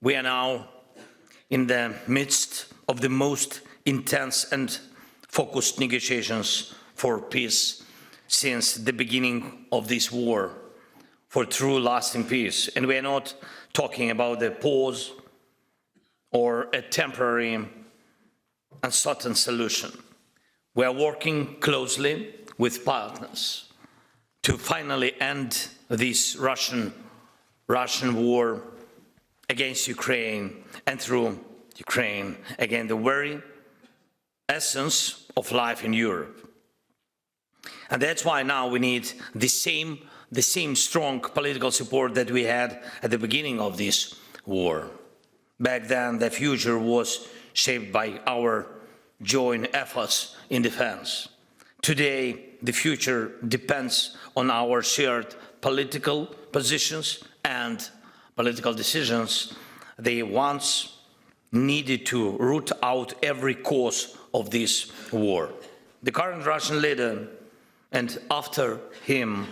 We are now in the midst of the most intense and focused negotiations for peace since the beginning of this war, for true lasting peace. And we are not talking about a pause or a temporary uncertain solution. We are working closely with partners to finally end this Russian war against Ukraine, and through Ukraine against the very essence of life in Europe. And that's why now we need the same strong political support that we had at the beginning of this war. Back then, the future was shaped by our joint efforts in defense. Today, the future depends on our shared political positions and political decisions. They once needed to root out every cause of this war. The current Russian leader, and after him,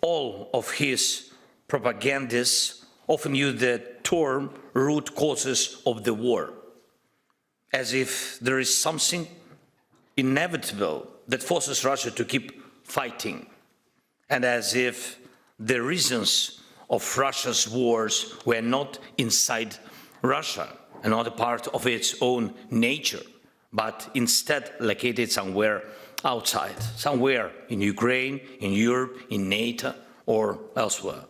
all of his propagandists often use the term root causes of the war, as if there is something inevitable that forces Russia to keep fighting, and as if the reasons of Russia's wars were not inside Russia and not a part of its own nature, but instead located somewhere outside, somewhere in Ukraine, in Europe, in NATO, or elsewhere.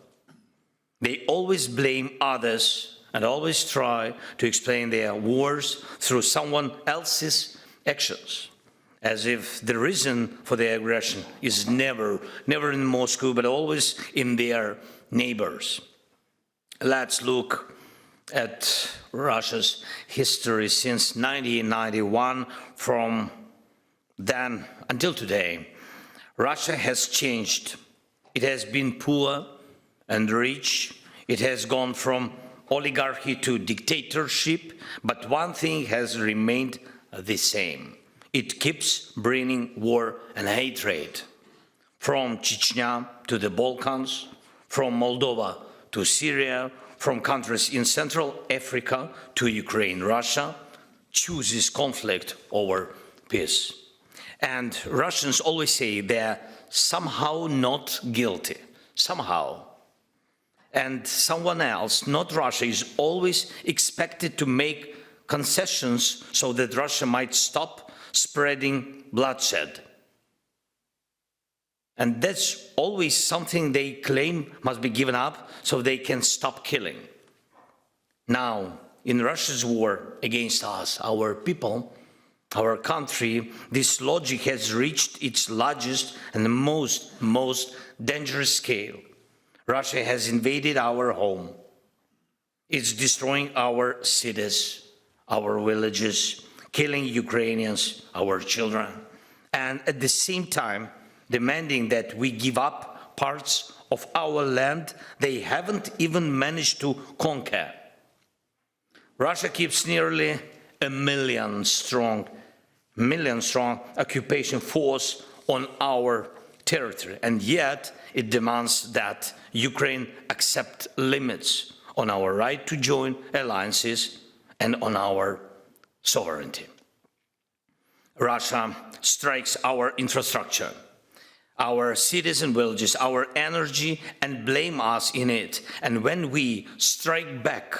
They always blame others and always try to explain their wars through someone else's actions, as if the reason for their aggression is never in Moscow, but always in their neighbors. Let's look at Russia's history since 1991. From then until today, Russia has changed. It has been poor and rich. It has gone from oligarchy to dictatorship, but one thing has remained the same. It keeps bringing war and hatred. From Chechnya to the Balkans, from Moldova to Syria, from countries in Central Africa to Ukraine, Russia chooses conflict over peace. And Russians always say they're somehow not guilty, somehow. And someone else, not Russia, is always expected to make concessions so that Russia might stop spreading bloodshed. And that's always something they claim must be given up so they can stop killing. Now, in Russia's war against us, our people, our country, this logic has reached its largest and most dangerous scale. Russia has invaded our home. It's destroying our cities, our villages, killing Ukrainians, our children, and at the same time demanding that we give up parts of our land they haven't even managed to conquer. Russia keeps nearly a million strong occupation force on our territory, and yet it demands that Ukraine accept limits on our right to join alliances and on our sovereignty. Russia strikes our infrastructure, our cities and villages, our energy, and blame us in it. And when we strike back,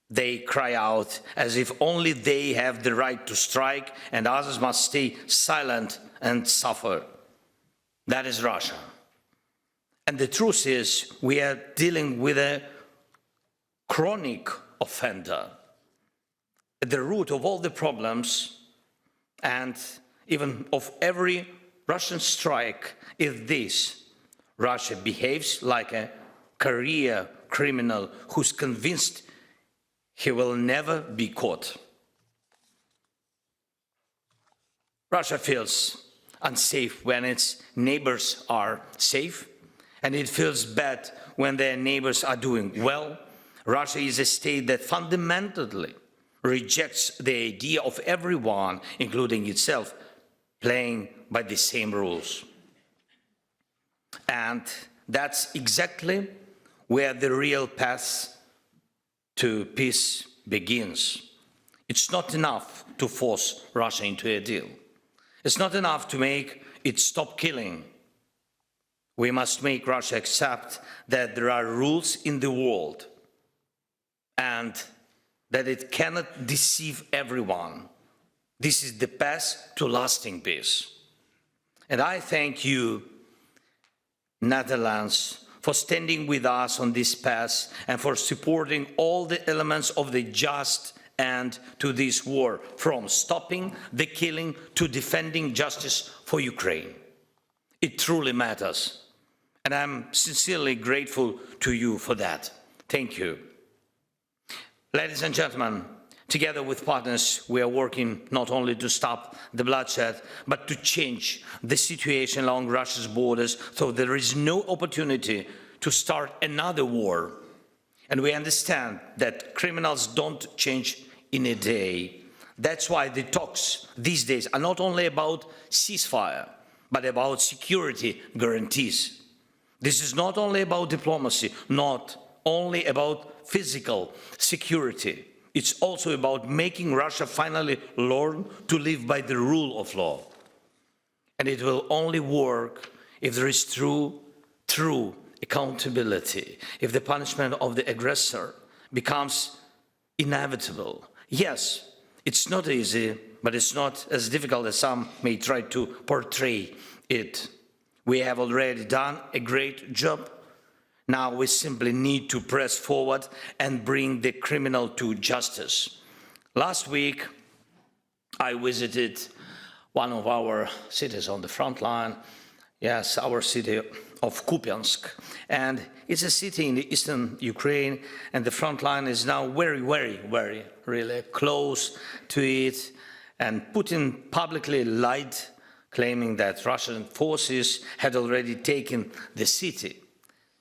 they cry out as if only they have the right to strike and others must stay silent and suffer. That is Russia. And the truth is, we are dealing with a chronic offender. At the root of all the problems and even of every Russian strike is this: Russia behaves like a career criminal who's convinced he will never be caught. Russia feels unsafe when its neighbors are safe, and it feels bad when their neighbors are doing well. Russia is a state that fundamentally rejects the idea of everyone, including itself, playing by the same rules. And that's exactly where the real path to peace begins. It's not enough to force Russia into a deal. It's not enough to make it stop killing. We must make Russia accept that there are rules in the world and that it cannot deceive everyone. This is the path to lasting peace. And I thank you, Netherlands, for standing with us on this path and for supporting all the elements of the just end to this war, from stopping the killing to defending justice for Ukraine. It truly matters, and I'm sincerely grateful to you for that. Thank you. Ladies and gentlemen, together with partners, we are working not only to stop the bloodshed, but to change the situation along Russia's borders so there is no opportunity to start another war. And we understand that criminals don't change in a day. That's why the talks these days are not only about ceasefire, but about security guarantees. This is not only about diplomacy, not only about physical security. It's also about making Russia finally learn to live by the rule of law. And it will only work if there is true accountability, if the punishment of the aggressor becomes inevitable. Yes, it's not easy, but it's not as difficult as some may try to portray it. We have already done a great job. Now we simply need to press forward and bring the criminal to justice. Last week, I visited one of our cities on the front line. Yes, our city of Kupiansk. And it's a city in the eastern Ukraine, and the front line is now very really close to it. And Putin publicly lied, claiming that Russian forces had already taken the city.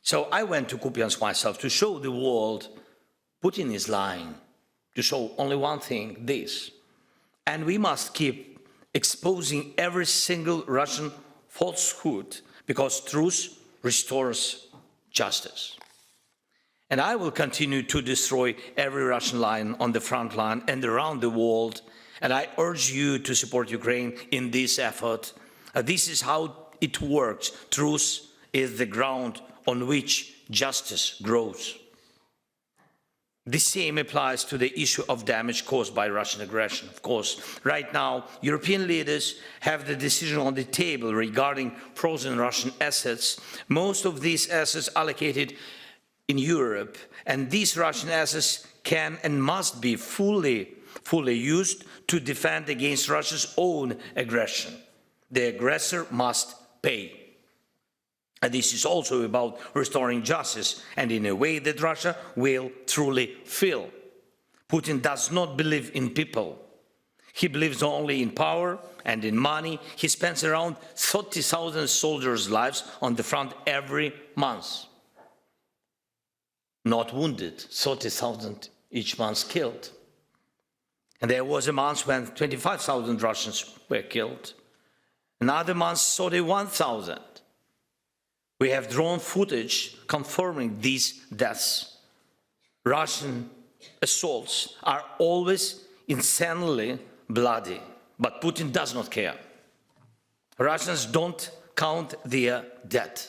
So I went to Kupiansk myself to show the world Putin is lying, to show only one thing, this. And we must keep exposing every single Russian falsehood, because truth restores justice. And I will continue to destroy every Russian line on the front line and around the world. And I urge you to support Ukraine in this effort. This is how it works. Truth is the ground on which justice grows. The same applies to the issue of damage caused by Russian aggression. Of course, right now, European leaders have the decision on the table regarding frozen Russian assets. Most of these assets allocated in Europe, and these Russian assets can and must be fully used to defend against Russia's own aggression. The aggressor must pay. And this is also about restoring justice, and in a way that Russia will truly feel. Putin does not believe in people. He believes only in power and in money. He spends around 30,000 soldiers' lives on the front every month. Not wounded, 30,000 each month killed. And there was a month when 25,000 Russians were killed. Another month, 31,000. We have drone footage confirming these deaths. Russian assaults are always insanely bloody, but Putin does not care. Russians don't count their dead,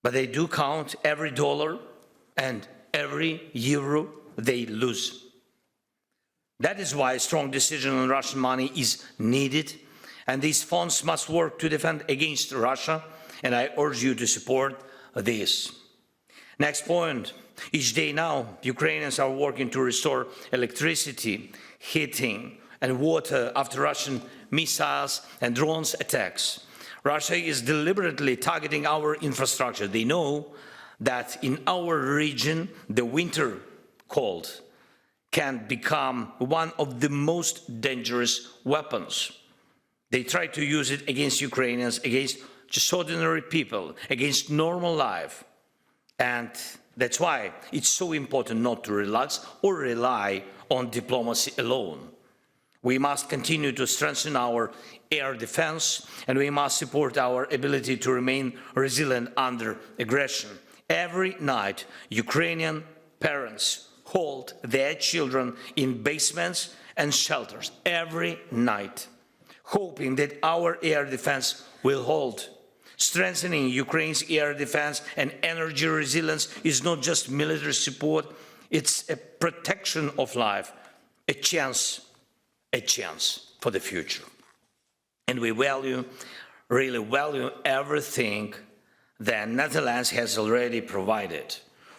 but they do count every dollar and every euro they lose. That is why a strong decision on Russian money is needed, and these funds must work to defend against Russia. And I urge you to support this. Next point. Each day now, Ukrainians are working to restore electricity, heating, and water after Russian missiles and drones attacks. Russia is deliberately targeting our infrastructure. They know that in our region, the winter cold can become one of the most dangerous weapons. They try to use it against Ukrainians, against just ordinary people, against normal life. And that's why it's so important not to relax or rely on diplomacy alone. We must continue to strengthen our air defense, and we must support our ability to remain resilient under aggression. Every night, Ukrainian parents hold their children in basements and shelters every night, hoping that our air defense will hold. Strengthening Ukraine's air defense and energy resilience is not just military support, it's a protection of life, a chance for the future. And we really value everything that Netherlands has already provided,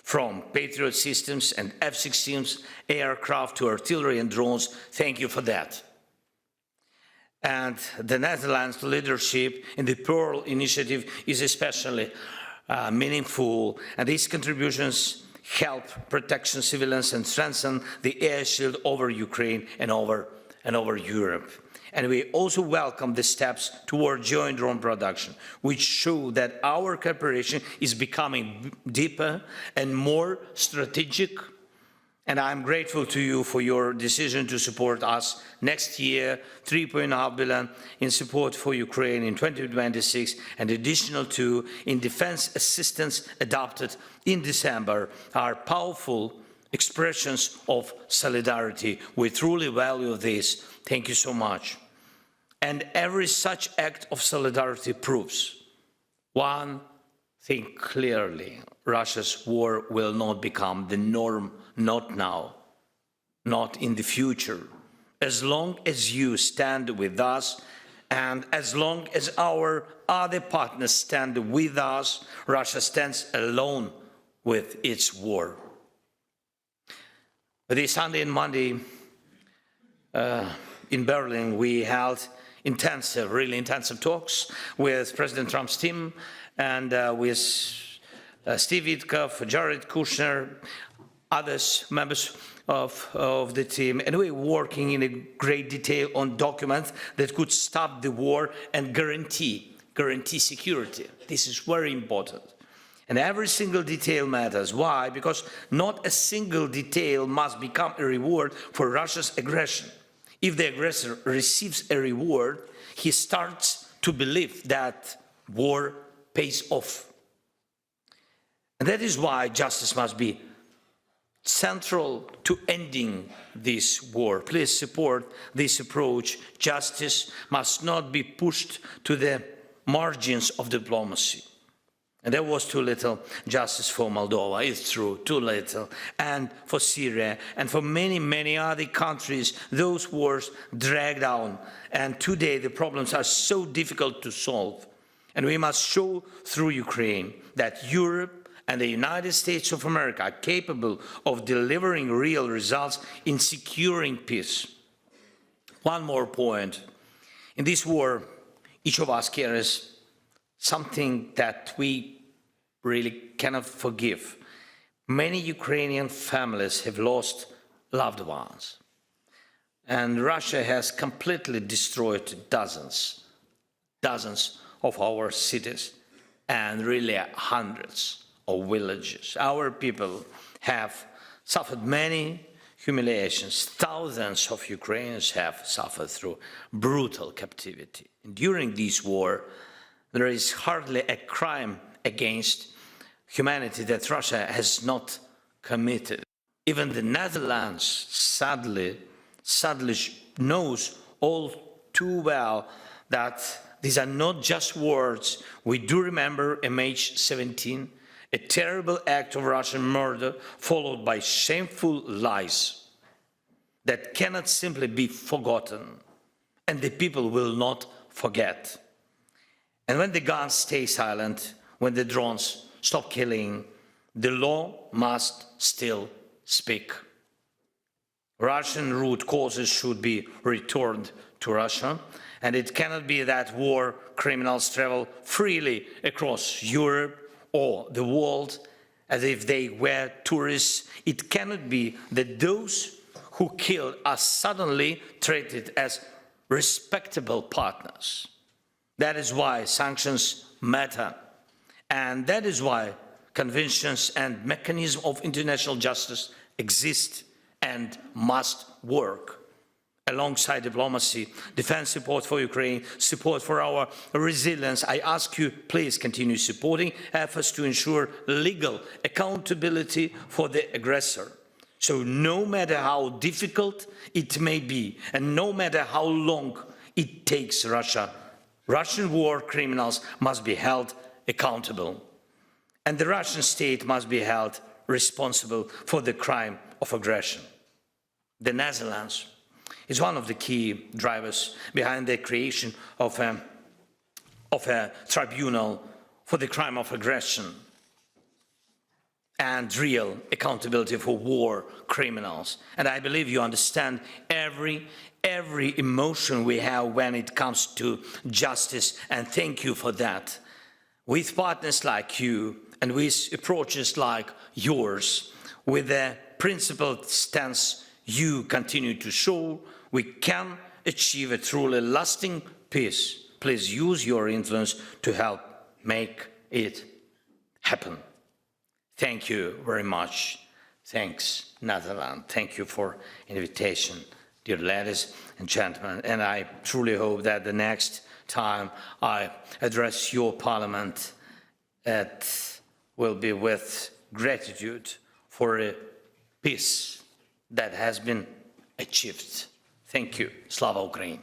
from Patriot systems and F-16 aircraft to artillery and drones. Thank you for that. And the Netherlands' leadership in the Pearl Initiative is especially meaningful, and these contributions help protect civilians and strengthen the air shield over Ukraine and over Europe. And we also welcome the steps toward joint drone production, which show that our cooperation is becoming deeper and more strategic. And I'm grateful to you for your decision to support us next year, 3.5 billion in support for Ukraine in 2026, and additional 2 in defense assistance adopted in December are powerful expressions of solidarity. We truly value this. Thank you so much. And every such act of solidarity proves one thing clearly: Russia's war will not become the norm, not now, not in the future. As long as you stand with us, and as long as our other partners stand with us, Russia stands alone with its war. This Sunday and Monday in Berlin, we held really intensive talks with President Trump's team and with Steve Witkoff, Jared Kushner, others, members of the team, and we're working in a great detail on documents that could stop the war and guarantee security. This is very important. And every single detail matters. Why? Because not a single detail must become a reward for Russia's aggression. If the aggressor receives a reward, he starts to believe that war pays off. And that is why justice must be central to ending this war. Please support this approach. Justice must not be pushed to the margins of diplomacy. And there was too little justice for Moldova, it's true, too little. And for Syria, and for many, many other countries, those wars dragged on. And today the problems are so difficult to solve. And we must show through Ukraine that Europe and the United States of America are capable of delivering real results in securing peace. One more point. In this war, each of us carries something that we really cannot forgive. Many Ukrainian families have lost loved ones. And Russia has completely destroyed dozens of our cities and really hundreds of villages. Our people have suffered many humiliations. Thousands of Ukrainians have suffered through brutal captivity. And during this war, there is hardly a crime against humanity that Russia has not committed. Even the Netherlands sadly knows all too well that these are not just words. We do remember MH17, a terrible act of Russian murder followed by shameful lies that cannot simply be forgotten, and the people will not forget. And when the guns stay silent, when the drones stop killing, the law must still speak. Russian root causes should be returned to Russia, and it cannot be that war criminals travel freely across Europe or the world as if they were tourists. It cannot be that those who killed are suddenly treated as respectable partners. That is why sanctions matter. And that is why conventions and mechanisms of international justice exist and must work. alongside diplomacy, defense support for Ukraine, support for our resilience, I ask you, please continue supporting efforts to ensure legal accountability for the aggressor. So no matter how difficult it may be, and no matter how long it takes Russian war criminals must be held accountable. And the Russian state must be held responsible for the crime of aggression. The Netherlands is one of the key drivers behind the creation of a tribunal for the crime of aggression and real accountability for war criminals. And I believe you understand every emotion we have when it comes to justice, and thank you for that. With partners like you and with approaches like yours, with the principled stance you continue to show, we can achieve a truly lasting peace. Please use your influence to help make it happen. Thank you very much. Thanks, Netherlands. Thank you for invitation, dear ladies and gentlemen. And I truly hope that the next time I address your parliament, it will be with gratitude for a peace that has been achieved. Thank you. Slava Ukraini.